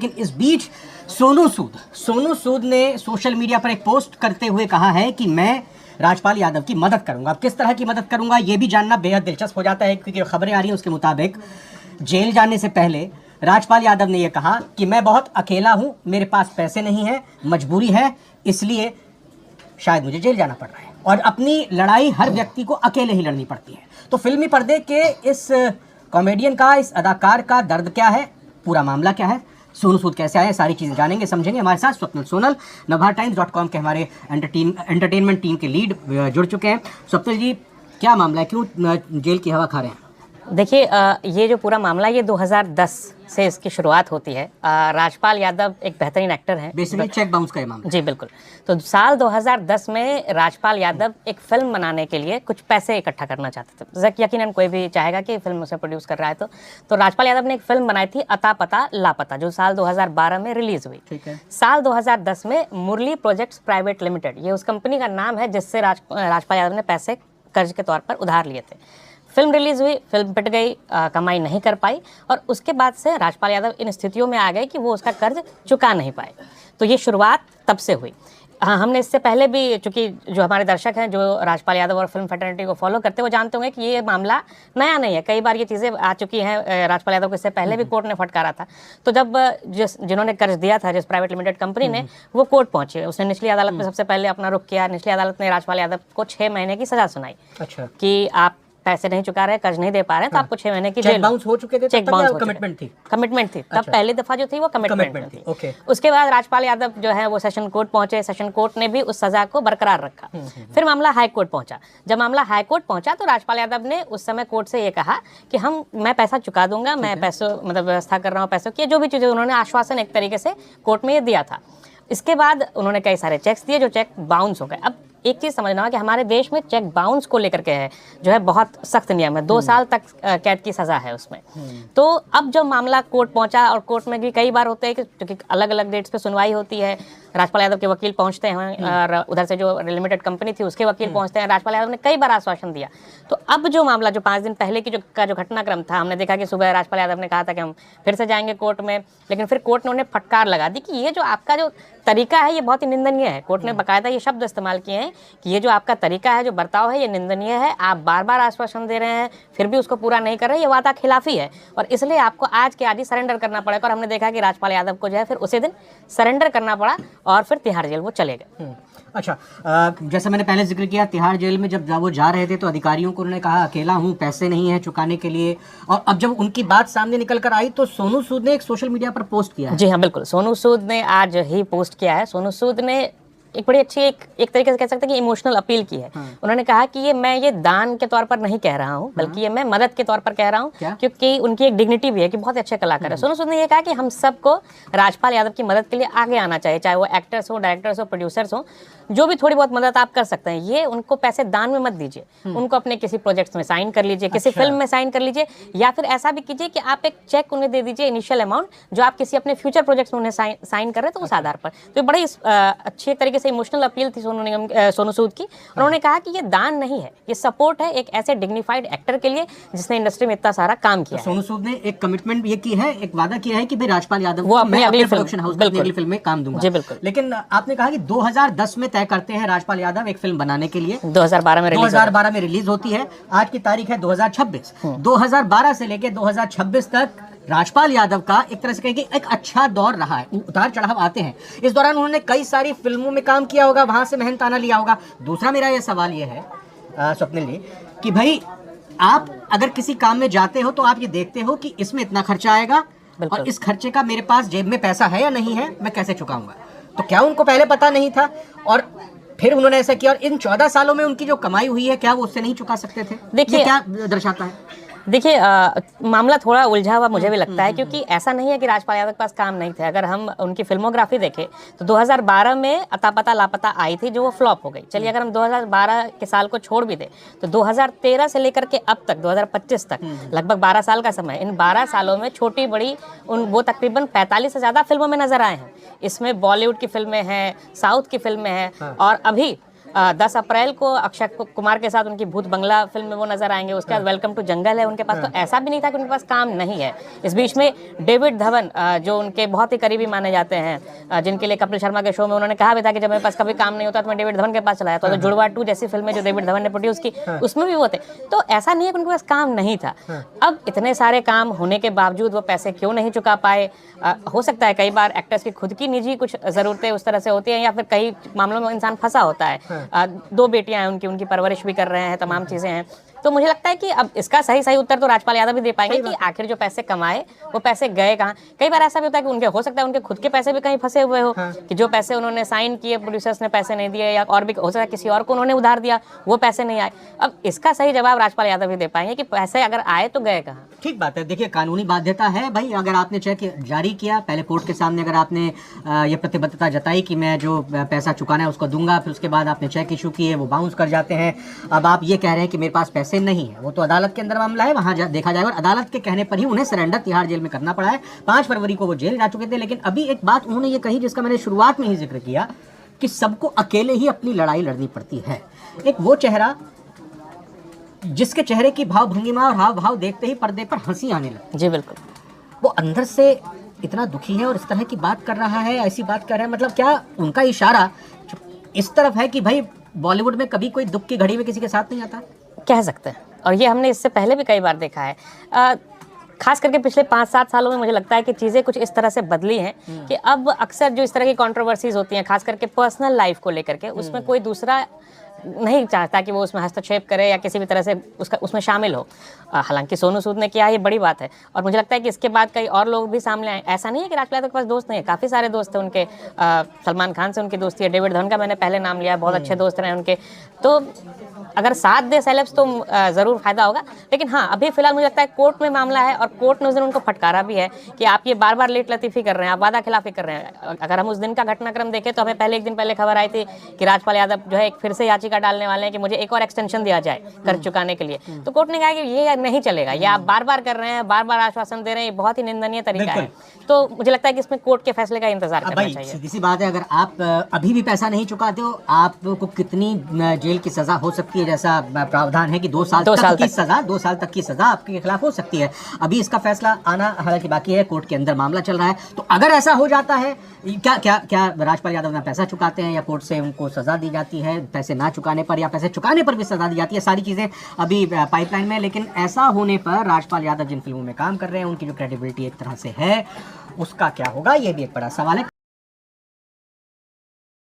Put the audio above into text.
लेकिन इस बीच सोनू सूद ने सोशल मीडिया पर एक पोस्ट करते हुए कहा है कि मैं राजपाल यादव की मदद करूंगा। अब किस तरह की मदद करूंगा ये भी जानना बेहद दिलचस्प हो जाता है, क्योंकि खबरें आ रही हैं उसके मुताबिक जेल जाने से पहले राजपाल यादव ने यह कहा कि मैं बहुत अकेला हूं, मेरे पास पैसे नहीं है, मजबूरी है, इसलिए शायद मुझे जेल जाना पड़ रहा है। और अपनी लड़ाई हर व्यक्ति को अकेले ही लड़नी पड़ती है। तो फिल्मी पर्दे के इस कॉमेडियन का, इस अदाकार का दर्द क्या है, पूरा मामला क्या है, सोनू सूद कैसे आए, सारी चीज़ें जानेंगे, समझेंगे। हमारे साथ स्वप्निल सोनल, नवभारत-टाइम्स.com के हमारे एंटरटेनमेंट टीम के लीड जुड़ चुके हैं। स्वप्निल जी, क्या मामला है, क्यों जेल की हवा खा रहे हैं? देखिए, ये जो पूरा मामला, ये 2010 से इसकी शुरुआत होती है। राजपाल यादव एक बेहतरीन एक्टर हैं। बेसिकली चेक बाउंस का ये मामला। जी बिल्कुल। तो साल 2010 में राजपाल यादव एक फिल्म बनाने के लिए कुछ पैसे इकट्ठा करना चाहते थे। यकीनन कोई भी चाहेगा कि फिल्म उसे प्रोड्यूस कर रहा है। तो राजपाल यादव ने एक फिल्म बनाई थी, अता पता लापता, जो साल 2012 में रिलीज हुई। ठीक है। साल 2010 में मुरली प्रोजेक्ट्स प्राइवेट लिमिटेड, ये उस कंपनी का नाम है जिससे राजपाल यादव ने पैसे कर्ज के तौर पर उधार लिए थे। फिल्म रिलीज हुई, फिल्म पिट गई, कमाई नहीं कर पाई, और उसके बाद से राजपाल यादव इन स्थितियों में आ गए कि वो उसका कर्ज चुका नहीं पाए। तो ये शुरुआत तब से हुई। हाँ, हमने इससे पहले भी, चूंकि जो हमारे दर्शक हैं जो राजपाल यादव और फिल्म फ्रेटर्निटी को फॉलो करते हैं, वो जानते होंगे कि ये मामला नया नहीं है। कई बार ये चीज़ें आ चुकी हैं। राजपाल यादव को इससे पहले भी कोर्ट ने फटकारा था। तो जब जिन्होंने कर्ज दिया था, जिस प्राइवेट लिमिटेड कंपनी ने, वो कोर्ट पहुंचे, उसने निचली अदालत में सबसे पहले अपना रुख किया। निचली अदालत ने राजपाल यादव को 6 महीने की सजा सुनाई। अच्छा। कि आप पैसे नहीं चुका रहे, कर्ज नहीं दे पा रहे हैं, तो आपको 6 महीने की चेक बाउंस हो चुके थे, चेक बाउंस कमिटमेंट थी। तब पहली दफा जो थी वो कमिटमेंट थी। ओके। उसके बाद राजपाल यादव जो है वो सेशन कोर्ट पहुंचे। सेशन कोर्ट ने भी उस सजा को बरकरार रखा। फिर मामला हाई कोर्ट पहुंचा। जब मामला हाई कोर्ट पहुंचा तो राजपाल यादव ने उस समय कोर्ट से ये कहा कि मैं पैसा चुका दूंगा, मैं पैसों व्यवस्था कर रहा हूँ पैसों की, जो भी चीजें उन्होंने आश्वासन एक तरीके से कोर्ट में ये दिया था। इसके बाद उन्होंने कई सारे चेक्स दिए जो चेक बाउंस हो गए। अब एक चीज़ समझना है कि हमारे देश में चेक बाउंस को लेकर के है जो है बहुत सख्त नियम है। 2 साल तक कैद की सज़ा है उसमें। तो अब जब मामला कोर्ट पहुंचा, और कोर्ट में भी कई बार होते हैं कि क्योंकि अलग अलग डेट्स पे सुनवाई होती है, राजपाल यादव के वकील पहुंचते हैं और उधर से जो लिमिटेड कंपनी थी उसके वकील पहुंचते हैं। राजपाल यादव ने कई बार आश्वासन दिया। तो अब जो मामला, जो 5 दिन पहले की जो घटनाक्रम था, हमने देखा कि सुबह राजपाल यादव ने कहा था कि हम फिर से जाएंगे कोर्ट में, लेकिन फिर कोर्ट ने उन्हें फटकार लगा दी कि ये जो आपका जो तरीका है ये बहुत ही निंदनीय है। कोर्ट ने बाकायदा ये शब्द इस्तेमाल किए हैं कि ये जो आपका तरीका है, जो बर्ताव है, ये निंदनीय है। आप बार बार आश्वासन दे रहे हैं फिर भी उसको पूरा नहीं कर रहे, ये वादा खिलाफी है, और इसलिए आपको आज के आज ही सरेंडर करना पड़ेगा। और हमने देखा कि राजपाल यादव को जो है फिर उसी दिन सरेंडर करना पड़ा और फिर तिहाड़ जेल वो चले गए। अच्छा, जैसा मैंने पहले जिक्र किया, तिहाड़ जेल में जब वो जा रहे थे तो अधिकारियों को उन्होंने कहा अकेला हूँ, पैसे नहीं है चुकाने के लिए। और अब जब उनकी बात सामने निकल कर आई तो सोनू सूद ने एक सोशल मीडिया पर पोस्ट किया है। जी हाँ, बिल्कुल। सोनू सूद ने आज ही पोस्ट किया है। सोनू सूद ने एक बड़ी अच्छी एक तरीके से कह सकते हैं कि इमोशनल अपील की है। उन्होंने कहा कि मैं ये दान के तौर पर नहीं कह रहा हूँ, बल्कि ये मैं मदद के तौर पर कह रहा हूँ, क्योंकि उनकी एक डिग्निटी भी है कि बहुत अच्छे कलाकार है। सोनू सूद ने ये कहा कि हम सबको राजपाल यादव की मदद के लिए आगे आना चाहिए, चाहे वो एक्टर्स हो, डायरेक्टर्स हो, प्रोड्यूसर्स हो, जो भी थोड़ी बहुत मदद आप कर सकते हैं। ये उनको पैसे दान में मत दीजिए, उनको अपने किसी प्रोजेक्ट्स में साइन कर लीजिए, किसी फिल्म में साइन कर लीजिए, या फिर ऐसा भी कीजिए कि आप एक चेक उन्हें दे दीजिए, इनिशियल अमाउंट, जो आप किसी अपने फ्यूचर प्रोजेक्ट्स में उन्हें साइन कर रहे हैं, तो उस आधार पर। तो बड़ी अच्छी एक तरीके से इमोशनल अपील थी सोनू सूद की। उन्होंने कहा कि ये दान नहीं है, ये सपोर्ट है एक ऐसे डिग्निफाइड एक्टर के लिए जिसने इंडस्ट्री में इतना सारा काम किया। सोनू सूद ने एक कमिटमेंट ये की है, एक वादा किया है कि भाई राजपाल यादव वो अपनी अगली प्रोडक्शन हाउस में अगली फिल्म में काम दूंगा। जी बिल्कुल। लेकिन आपने कहा कि 2010 में तय करते हैं राजपाल यादव एक फिल्म बनाने के लिए, 2012 में रिलीज होती है। आज की तारीख है 2026। 2012 से लेकर 2026 तक राजपाल यादव का एक तरह से कहें कि एक अच्छा दौर रहा है, उतार चढ़ाव आते हैं। इस दौरान उन्होंने कई सारी फिल्मों में काम किया होगा, वहां से मेहनताना लिया होगा। दूसरा मेरा ये सवाल ये है स्वप्निल जी कि भाई आप अगर किसी काम में जाते हो तो आप ये देखते हो कि इसमें इतना खर्चा आएगा और इस खर्चे का मेरे पास जेब में पैसा है या नहीं है, मैं कैसे चुकाऊंगा। तो क्या उनको पहले पता नहीं था और फिर उन्होंने ऐसा किया, और इन 14 सालों में उनकी जो कमाई हुई है क्या वो उससे नहीं चुका सकते थे? देखिए क्या दर्शाता है। देखिए, मामला थोड़ा उलझा हुआ मुझे भी लगता है, क्योंकि ऐसा नहीं है कि राजपाल यादव के पास काम नहीं थे। अगर हम उनकी फिल्मोग्राफी देखें तो 2012 में अता पता लापता आई थी, जो वो फ्लॉप हो गई। चलिए अगर हम 2012 के साल को छोड़ भी दें तो 2013 से लेकर के अब तक 2025 तक लगभग 12 साल का समय। इन 12 सालों में छोटी बड़ी वो तकरीबन 45 से ज़्यादा फिल्मों में नजर आए हैं। इसमें बॉलीवुड की फिल्में हैं, साउथ की फिल्में हैं, और अभी 10 अप्रैल को अक्षय कुमार के साथ उनकी भूत बंगला फिल्म में वो नजर आएंगे, उसके बाद वेलकम टू जंगल है उनके पास। तो ऐसा भी नहीं था कि उनके पास काम नहीं है। इस बीच में डेविड धवन जो उनके बहुत ही करीबी माने जाते हैं, जिनके लिए कपिल शर्मा के शो में उन्होंने कहा भी था कि जब मेरे पास कभी काम नहीं होता तो मैं डेविड धवन के पास चला जाता। तो जुड़वा 2 जैसी फिल्में जो डेविड धवन ने प्रोड्यूस की, उसमें भी वो थे। तो ऐसा नहीं है कि उनके पास काम नहीं था। अब इतने सारे काम होने के बावजूद वो पैसे क्यों नहीं चुका पाए? हो सकता है कई बार एक्टर्स की खुद की निजी कुछ ज़रूरतें उस तरह से होती हैं, या फिर कई मामलों में इंसान फंसा होता है। 2 बेटियां हैं उनकी परवरिश भी कर रहे हैं, तमाम चीज़ें हैं। तो मुझे लगता है कि अब इसका सही उत्तर तो राजपाल यादव भी दे पाएंगे कि आखिर जो पैसे कमाए वो पैसे गए कहाँ। कई बार ऐसा भी होता है कि उनके हो सकता है उनके खुद के पैसे भी कहीं फंसे हुए हो, कि जो पैसे उन्होंने साइन किए प्रोड्यूसर्स ने पैसे नहीं दिए, या और भी हो सकता है किसी और को उन्होंने उधार दिया वो पैसे नहीं आए। अब इसका सही जवाब राजपाल यादव ही दे पाएंगे कि पैसे अगर आए तो गए कहाँ। ठीक बात है। देखिए, कानूनी बाध्यता है भाई। अगर आपने चेक जारी किया, पहले कोर्ट के सामने अगर आपने ये प्रतिबद्धता जताई कि मैं जो पैसा चुकाना है उसको दूंगा, फिर उसके बाद आपने चेक इशू किए, वो बाउंस कर जाते हैं। अब आप ये कह रहे हैं कि मेरे पास पैसे नहीं है, वो तो अदालत के अंदर मामला है, वहां देखा जाएगा। और अदालत के कहने पर ही उन्हें सरेंडर तिहाड़ जेल में करना पड़ा है। 5 फरवरी को वो जेल जा चुके थे। लेकिन अभी एक बात उन्होंने ये कही जिसका मैंने शुरुआत में ही जिक्र किया कि सबको अकेले ही अपनी लड़ाई लड़नी पड़ती है। एक वो चेहरा जिसके चेहरे की भाव भंगिमा और हाव भाव देखते ही पर्दे पर हंसी आने लगती। जी बिल्कुल। वो अंदर से इतना दुखी है और इस तरह की बात कर रहा है, ऐसी बात कर रहा है। मतलब क्या उनका इशारा इस तरफ है कि भाई बॉलीवुड में कभी कोई दुख की घड़ी में किसी के साथ नहीं आता? कह सकते हैं। और ये हमने इससे पहले भी कई बार देखा है। खास करके पिछले 5-7 सालों में मुझे लगता है कि चीज़ें कुछ इस तरह से बदली हैं कि अब अक्सर जो इस तरह की कंट्रोवर्सीज होती हैं, खास करके पर्सनल लाइफ को लेकर के, उसमें कोई दूसरा नहीं चाहता कि वो उसमें हस्तक्षेप करे या किसी भी तरह से उसमें शामिल हो। हालांकि सोनू सूद ने किया, ये बड़ी बात है। और मुझे लगता है कि इसके बाद कई और लोग भी सामने आए। ऐसा नहीं है कि राजपाल यादव के पास दोस्त नहीं है, काफ़ी सारे दोस्त हैं उनके। सलमान खान से उनकी दोस्ती है, डेविड धवन का मैंने पहले नाम लिया, बहुत अच्छे दोस्त रहे उनके। तो अगर साथ दे सेलेब्स तो ज़रूर फायदा होगा। लेकिन हाँ, अभी फिलहाल मुझे लगता है कोर्ट में मामला है और कोर्ट ने उस दिन उनको फटकारा भी है कि आप ये बार बार लेट लतीफ़ी कर रहे हैं, आप वादा खिलाफी कर रहे हैं। अगर हम उस दिन का घटनाक्रम देखें तो हमें पहले एक दिन पहले खबर आई थी कि राजपाल यादव जो है एक फिर से याचिका डालने वाले हैं कि मुझे एक और एक्सटेंशन दिया जाए कर्ज चुकाने के लिए। तो कोर्ट ने कहा कि ये नहीं चलेगा, ये आप बार बार कर रहे हैं, बार बार आश्वासन दे रहे हैं, ये बहुत ही निंदनीय तरीका है। तो मुझे लगता है कि इसमें कोर्ट के फैसले का इंतजार करना चाहिए। सीधी सी बात है, अगर आप अभी भी पैसा नहीं चुकाते हो, आपको कितनी जेल की सजा हो सकती है, जैसा प्रावधान है कि 2 साल तक की सजा, 2 साल तक की सजा आपके खिलाफ हो सकती है। अभी इसका फैसला आना हालांकि बाकी है, कोर्ट के अंदर मामला चल रहा है। तो अगर ऐसा हो जाता है, क्या राजपाल यादव ना पैसा चुकाते हैं या कोर्ट से उनको सजा दी जाती है पैसे ना चुकाने पर, या पैसे चुकाने पर भी सजा दी जाती है, सारी चीजें अभी पाइपलाइन में। लेकिन ऐसा होने पर राजपाल यादव जिन फिल्मों में काम कर रहे हैं, उनकी जो क्रेडिबिलिटी एक तरह से है, उसका क्या होगा, ये भी एक बड़ा सवाल है।